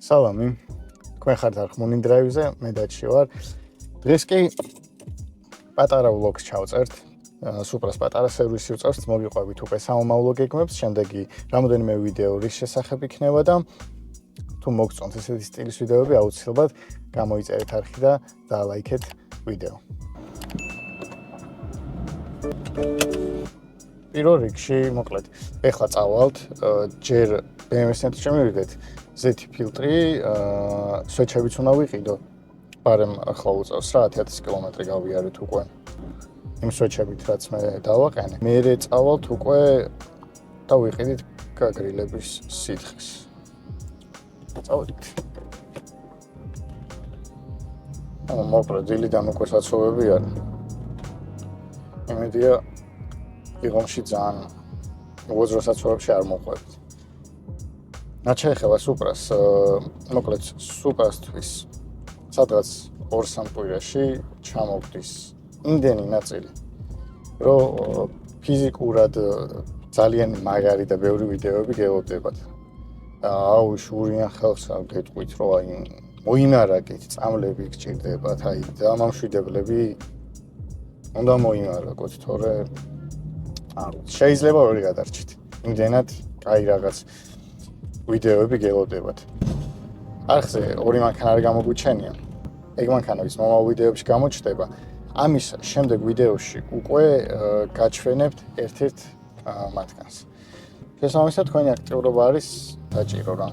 სალამი, თქვენ ხართ არხმუნინ დრაივზე, მე დაჩი ვარ. დღეს კი პატარა ვლოგს ჩავწერთ. სუპრას პატარა სერვისი უწევს, მოგიყვებით უკვე სამომავლო გეგმებს, შემდეგი რამოდენიმე ვიდეო რის შესახებ იქნება და თუ მოგწონთ ესეთი სტილის ვიდეოები, აუცილებლად გამოიწერეთ არხი და დაალაიქეთ ვიდეო. პირველ რიგში, მოკლედ, ეხლა წავალთ, ჯერ BMW ცენტრში შემივიდეთ, ზეთი ფილტრი, სვეჩებიც უნდა ვიყიდო. პარემ ახლა უწევს რა 1000 კილომეტრი გავიარეთ უკვე. იმ სვეჩებით რაც მე დავაყენე. მერე წავალთ უკვე და ვიყიდით გაგრილების სითხეს. წავედით. მოკლედ, დილიდან უკვე საცობები არის. იმედია იღონში ძალიან უოძრო საცობებში არ მოყვებით. ნაჩაეხება სუპრას, მოკლედ სუპრასთვის სადღაც 2-3 კვირაში ჩამოვდის იმდენი ნაწილი, რომ ფიზიკურად ძალიან მაგარი და ბევრი ვიდეოები გელოდებათ. შურიან ხელს გეტყვით, რომ აი მოიმარაგეთ, წამლები გჭირდებათ, აი დამამშვიდებლები უნდა მოიმარაგოთ, თორე შეიძლება ორი გადარჩით. იმდენად აი რაღაც ვიდეოები გელოდებათ. არხზე ორი მანქანა არ გამოგვიჩენია. ეგ მანქანების მომავალ ვიდეოებში გამოჩნდება. ამის შემდეგ ვიდეოში უკვე გაჩვენებთ ერთ-ერთ მათგანს. შესაბამისად, თქვენი აქტიურობა არის დაჭირო რა.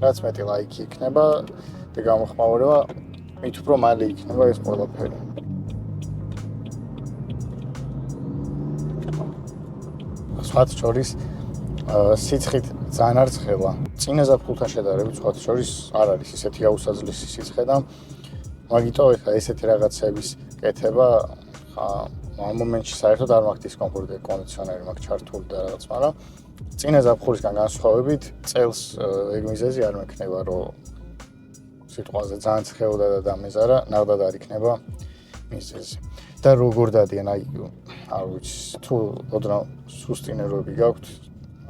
რაც მეტი ლაიქი იქნება და გამოხმაურება, მით უფრო მალე იქნება ეს ყველაფერი. სხვათა შორის სიცხით ძალიან არ ცხელა. წინა ზაფხულთან შედარებით სხვათა შორის არ არის ისეთი აუსაძლისი სიცხე და მაგიტო ეხა ესეთი რაღაცების კეთება ამ მომენტში საერთოდ არ მაქვს დისკომფორტი, კონდიციონერი მაქვს ჩართული და რაღაც, მაგრამ წინა ზაფხულისგან განსხვავებით წელს ეგ მიზეზი არ მექნება, რომ სიტყვაზე ძალიან ცხეოდა და დამეზარა, ნახდად არ იქნება მიზეზი. და როგორ დადიან, აი არ ვიცი, თუ ოდნავ სუსტი ნერვები გაქვთ,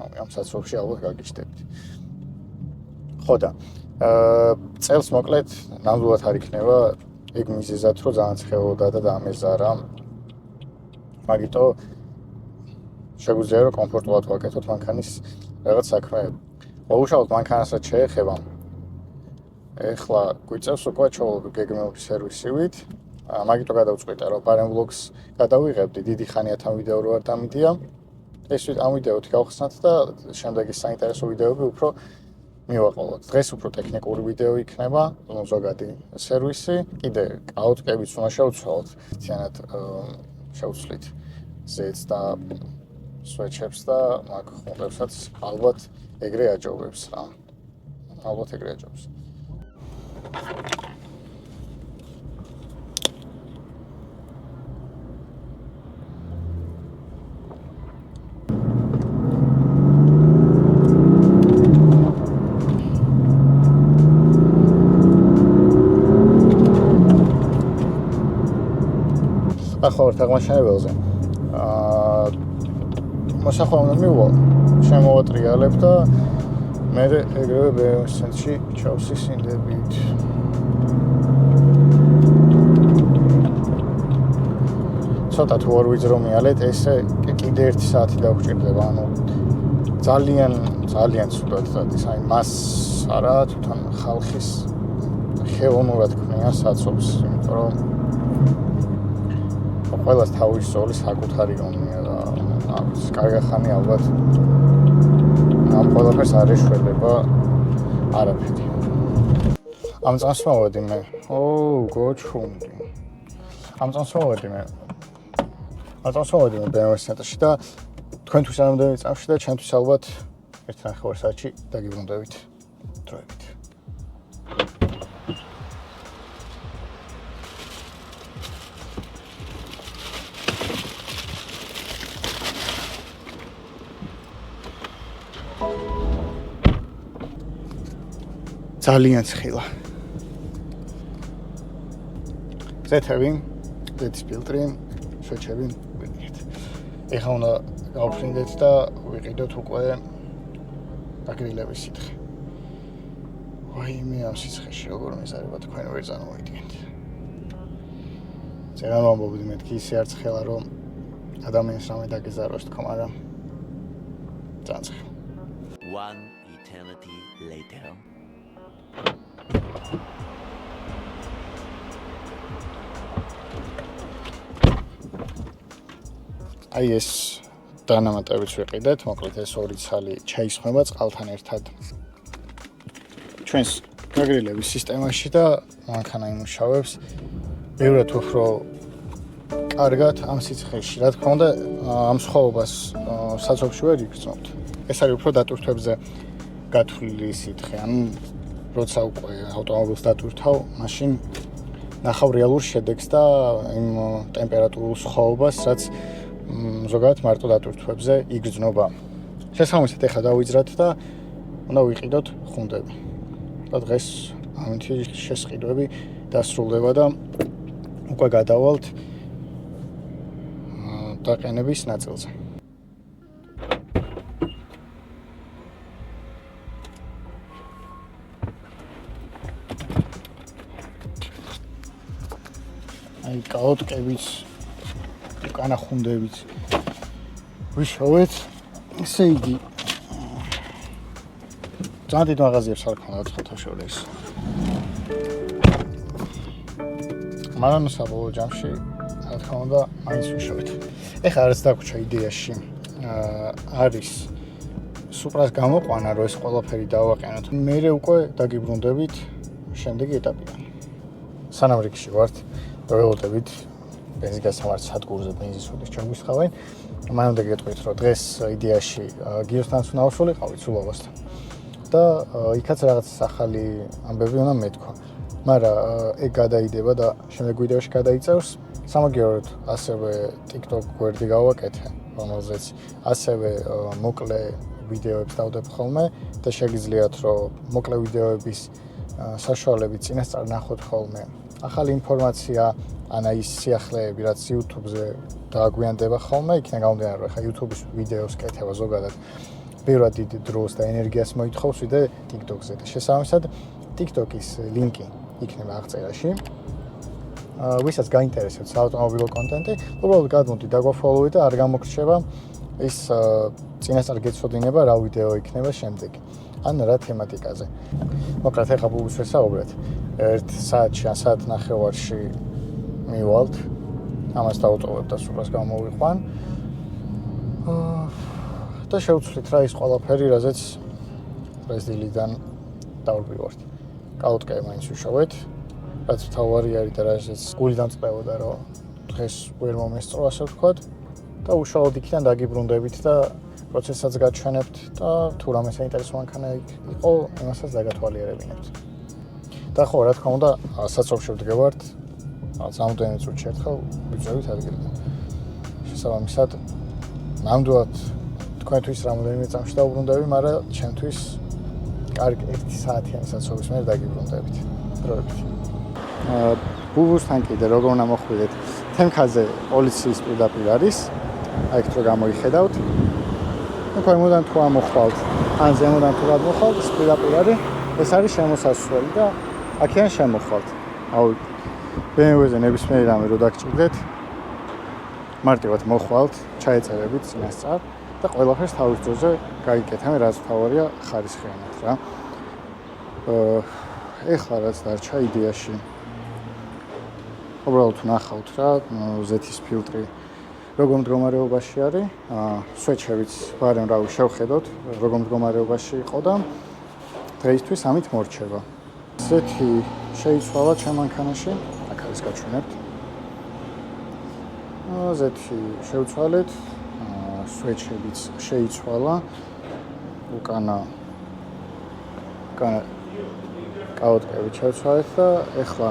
ამ საცობში ალბათ გაგიჩნდებით. ხო და წელს მოკლედ ნამდვილად არ იქნება ეგ მიზეზად, რომ ძალიან ცხეოდა და დამეზარა. მაგიტო შეგვიძლია რომ კომფორტულად ვაკეთოთ მანქანის რაღაც საქმეები. მოუშავოთ მანქანას რაც შეეხება. ეხლა გვიწევს უკვე ჩავალობი გეგმების სერვისივით. მაგიტო გადავწყვიტე რომ პარემ ვლოგს გადავიღებდი, დიდი ხანიათ ამ ვიდეო რო არ დამიდია. ეს ამ ვიდეოთი გავხსნათ და შემდეგი საინტერესო ვიდეოები უფრო მივაყოლოთ. დღეს უფრო ტექნიკური ვიდეო იქნება, ზოგადი სერვისი, კიდე კაუტკებიც უნდა შევცვალოთ. თიანად შევცვლით ზეთს და სვეჩებს და მაგ ხუნდებსაც ალბათ ეგრე აჯობებს რა. ალბათ ეგრე აჯობებს. ახლა ვართ აღმაშენებელზე. მოსახვა უნდა მივალ, შემოვატრიალებ და მე ეგრევე BMW ცენტრში ჩავსისინდებით. ცოტა თუ არ ვიძრომიალეთ, ესე კიდე 1 საათი დაგვჭირდება, ანუ ძალიან ცუდად დადის, აი მას არა თვითონ ხალხის ხელოვნურად ქმნიან საცობს, იმიტომ რომ ყველას თავის ზოლის საკუთარი გონია და კარგი ხანი ალბათ ამ ყველაფერს არ ეშველება არაფერი. ამ წამს მოვედი მე. გოჩხუნდი. ამ წამს მოვედი მე BMW ცენტრში და თქვენთვის რამდენი წამში და ჩემთვის ალბათ 1.5 საათში დაგიბრუნდებით დროებით. ძალიან ცხელა. ზეთები, ზეთის ფილტრი, სვეჩები ვიყიდეთ. ეხლა უნდა გავფრინდეთ და ვიყიდოთ უკვე გაგრილების სითხე. ვაიმე ამ სიცხეში როგორ მეზარება თქვენ ვერ წარმოიდგენთ. წერან ვამბობდი მეთქი ისე არც ხელა რომ ადამიანს რამე დაგეზაროს თქო, მაგრამ ძალიან ცხელ. One eternity later. აი ეს დანამატებიც ვიყიდეთ, მოკლედ ეს ორი ცალი ჩაისხმება წყალთან ერთად ჩვენს გაგრილების სისტემაში და მანქანა იმუშავებს ბევრად უფრო კარგად ამ სიცხეში. რა თქმა უნდა, ამ სხვაობას საცობში ვერ იგრძნობთ. ეს არის უფრო დატვირთვებზე გათვლილი სითხე. ანუ როცა უკვე ავტომობილს დატვირთავ, მაშინ ნახავ რეალურ შედეგს და იმ ტემპერატურულ სხვაობას, რაც ზოგადად მარტო დატვირთვებზე იგრძნობა. შესაბამისად, ეხლა დავიძრათ და უნდა ვიყიდოთ ხუნდები. და დღეს ამითი შესყიდვები დასრულდება და უკვე გადავალთ დაყენების ნაწილზე. აი კაოტკებიც, უკანა ხუნდებიც ვიშოვეთ. ესე იგი ძალიან დიდ მაღაზიებს არ ქონდათ ხოთა შორის. მაგრამ საბოლოო ჯამში რა თქმა უნდა მაინც ვიშოვეთ. ეხლა რაც დაგვრჩა იდეაში არის სუპრას გამოყვანა, რომ ეს ყველაფერი დავაყენოთ. მერე უკვე დაგიბრუნდებით შემდეგი ეტაპიდან. სანამ რიგში ვართ, ველოდებით ბენზინგასამართ სადგურზე ბენზინს უდრის ჩაგვისხავენ. მანამდე გეტყვით, რომ დღეს იდეაში გიოსთან უნდა ვსულიყავით სულოვასთან. და იქაც რაღაც ახალი ამბები უნდა მეთქვა. მაგრამ ეგ გადაიდება და შემდეგ ვიდეოში გადაიწევს. სამაგიეროდ ასევე TikTok გვერდი გავაკეთე, რომელზეც ასევე მოკლე ვიდეოებს დავდებ ხოლმე და შეგიძლიათ რომ მოკლე ვიდეოების საშუალებით წინასწარ ნახოთ ხოლმე ახალი ინფორმაცია, ანა ის სიახლეები, რაც YouTube-ზე დააგვიანდება ხოლმე, იქნება გამომდინარე, რომ ხა YouTube-ის ვიდეოს კეთება ზოგადად ბევრად დიდ დროს და ენერგიას მოითხოვს ვიდრე TikTok-ზე და შესაბამისად TikTok-ის ლინკი იქნება აღწერაში. ვისაც გაინტერესებს ავტომობილო კონტენტი, უბრალოდ გადმოდი დაგვაფოლოვით და არ გამოგრჩება ის წინასწარ გეცოდინება რა ვიდეო იქნება შემდეგ. ან რა თემატიკაზე. მოკლედ ეხლა ბუბუს ვესაუბრეთ. 1 საათში ან საათნახევარში მივალთ. ამას დავუტოვებ და სულას გამოვიყვან. და შევცვლით რა ის ყველაფერი, რაზეც პრეზიდენტიდან დავბრუნვართ. კაუტკე მაინც ვიშოვეთ. რაც თავარი არის და რაზეც გული დამწყდებოდა, რომ დღეს ვერ მომესწრო, ასე ვთქვათ. და უშუალოდ იქიდან დაგიბრუნდებით და პროცესსაც გაჩვენებთ და თუ რამე საინტერესო მანქანა იყო, იმასაც დაგათვალიერებინებთ. და ხო, რა თქმა უნდა, საცობში ვდგევართ. ზამთრային წუთში ერთხელ ვიწევით ადგილიდან. შესაბამისად, ნამდვილად თქვენთვის რამოდენიმე წამში დავუბრუნდები, მაგრამ ჩემთვის კარგი 1 საათიანი საცობის მერე დაგიბრუნდებით. დროებით. ბუბუსთან კიდე როგორ უნდა მოხვიდეთ? თემქაზე პოლიციის პირდაპირ არის. აი ეგ რო გამოიხედავთ. ქვემოდან თუ ამოხვალთ, ან ზემოდან თუ გადმოხვალთ, ეს პირდაპირ არის. ეს არის შემოსასვლელი და აქედან შემოხვალთ. აუ BMW-ზე ნებისმიერი რამე რო დაგჭირდეთ, მარტივად მოხვალთ, ჩაეწერებით წინასწარ და ყველაფერს თავის დროზე გაიგეთ, რაც თავარია ხარისხიანად რა. ეხლა რაც დარჩა იდეაში. უბრალოდ ნახავთ რა, ზეთის ფილტრი როგორ მდგომარეობაში არის, სვეჩებიც ვარენ რავი შევხედოთ, როგორ მდგომარეობაში იყო და დღეისთვის ამით მორჩება. ზეთი შეიცვალა ჩემ მანქანაში, აქ არის გაჩვენებთ. ზეთი შევცვალეთ, სვეჩებიც შეიცვალა, უკანა კაუტკები შევცვალეთ და ეხლა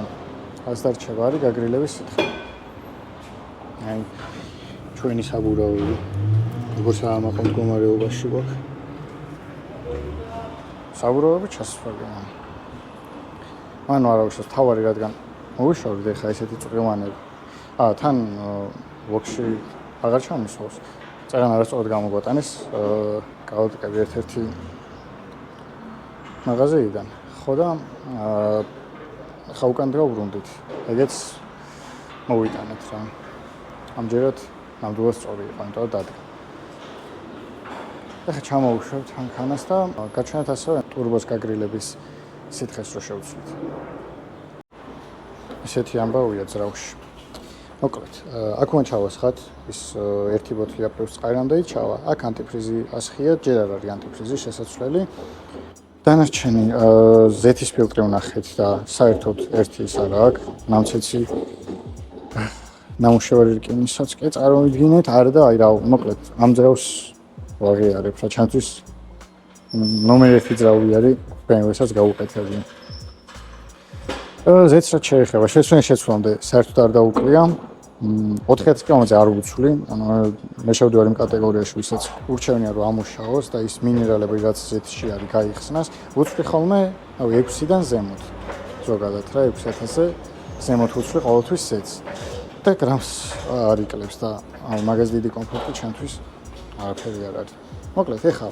ას დარჩება არის გაგრილების სითხე. აი ჩვენი საბურავი როგორც ამაყო მდგომარეობაში გვაქვს. საბურავები ჩასწვავენ. მან არავის თავარი რადგან მოვიშორდით ეხლა ესეთი წვრილმანები. თან ლოქში აღარ ჩამისვავს. წერან არასწორად გამოგვატანეს კაუტკები ერთ-ერთი მაღაზიიდან. ხო და ხა უკან დავბრუნდით. ეგეც მოვიტანეთ რა. ამჯერად ნამდვილად სწორი იყო, იმიტომ რომ დადგა. ეხლა ჩამოვუშვებთ მანქანას და გაჩვენეთ ასევე ტურბოს გაგრილების სითხეს რო შევცვლით. ესეთი ამბავია ძრავში. მოკლედ, აქ უნდა ჩავასხათ ის ერთი ბოთლი აპრევს წყარამდე ჩავა. აქ ანტიფრიზი ასხია, ჯერ არ არის ანტიფრიზი შესაძლებელი. დანარჩენი ზეთის ფილტრი ვნახეთ და საერთოდ ერთი ის არა აქ, ნამცეცი ნამუშევარი რკინისაც კი წარმოვიდგინეთ, არა და აი რა, მოკლედ, ამ ძრავს ვაღიარებ, რა ჩემთვის ნომერ 1 ძრავი არის, ბენვესაც გავუკეთებდი. ზეთს რაც შეეხება, შეცვლამდე საერთოდ არ დაუკლია. 4 კილომეტრზე არ ვუცვლი, ანუ მე შევდივარ იმ კატეგორიაში, ვისაც ურჩევნია რომ ამუშაოს და ის მინერალები რაც ზეთში არის გაიხსნას, ვუცვლი ხოლმე, 6-დან ზემოთ. ზოგადად რა 6000-ზე ზემოთ ვუცვლი ყოველთვის ზეთს. და გრამს არ იკლებს და მაგას დიდი კომფორტი ჩემთვის არაფერი არ არის. მოკლედ, ეხლა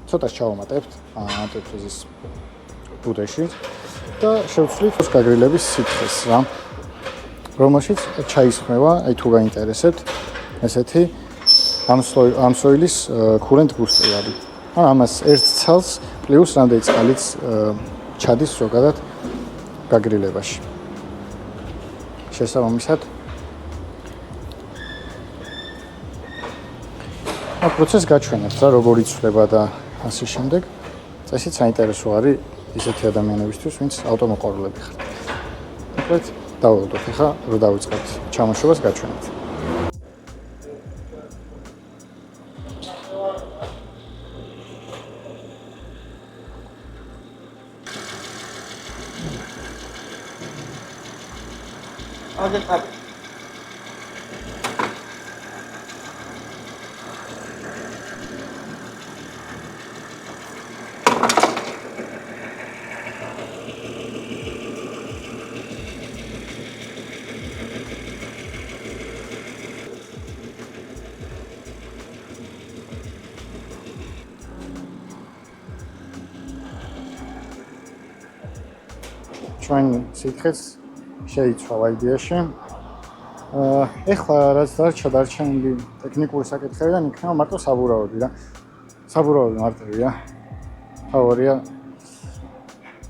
ცოტა ჩავამატებთ ანტიფრიზის ბუდეში და შევცვლით გაგრილების სითხეს რა. რომელშიც ჩაისხმევა, აი თუ გაინტერესებთ, ესეთი ამ სოილის კურენტ ბუსტერი არის. ამას ერთ ცალს პლუს რამდენი წყალიც ჩადის ზოგადად გაგრილებაში. შესაბამისად აქ პროცესს გაჩვენებთ რა, როგორ იცვლება და ასე შემდეგ. წესით საინტერესო არის ისეთი ადამიანებისთვის, ვინც ავტომოყვარულები ხართ. მოკლედ დავალოდოთ ახლა რომ დავიწყებთ ჩამოშვებას გაჩვენებთ. ჩვენ სითხეს შეიცვალა იდეაში. ეხლა რაც დარჩენილი ტექნიკური საკითხებიდან იქნება მარტო საბურავები რა. საბურავები მარტივია. თავარია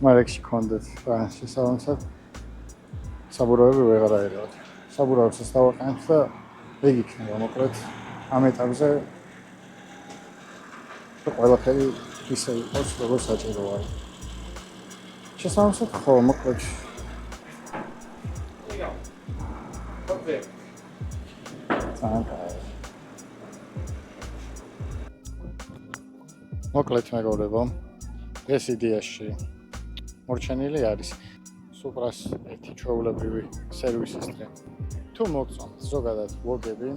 მარექსში გქონდეთ და შესაბამისად საბურავები ვეღარ აერავთ. საბურავებსაც დავაყენებთ და ეგ იქნება მოკლედ ამ ეტაპზე ყველაფერი ისე იყოს როგორც საჭირო არის. შესაბამისად ხო მოკლედ მოკლედ მეგობრებო, ეს იდეაში მორჩენილი არის სუპრას ერთი ჩვეულებრივი სერვისისტრი. თუ მოგწონთ ზოგადად ვლოგები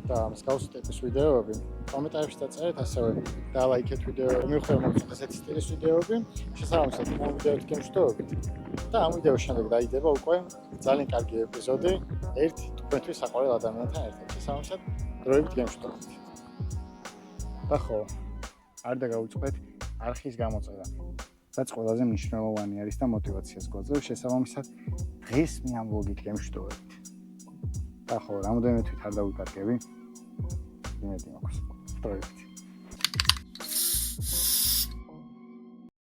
და მსგავსი ტიპის ვიდეოები, კომენტარებში დაწერეთ ასევე და ლაიქეთ ვიდეოები, მიუხედავად მოგწონთ ესეთი სტილის ვიდეოები, შესაბამისად ამ ვიდეოით გემშვიდობებით და ამ ვიდეოს შემდეგ დაიდება უკვე ძალიან კარგი ეპიზოდი ერთ თქვენთვის საყვარელ ადამიანთან ერთად. შესაბამისად დროებით გემშვიდობებით. და ხო, არ დაგაუწყდეთ არხის გამოწევა. რაც ყველაზე მნიშვნელოვანი არის და мотиваციას გვაძლევს. შესაბამისად დღეს მე ამ ვლოგით გემშვიდობებით. და ხო, რამოდენიმე თვით არ დავიკარგები. იმედი მაქვს. დროებით.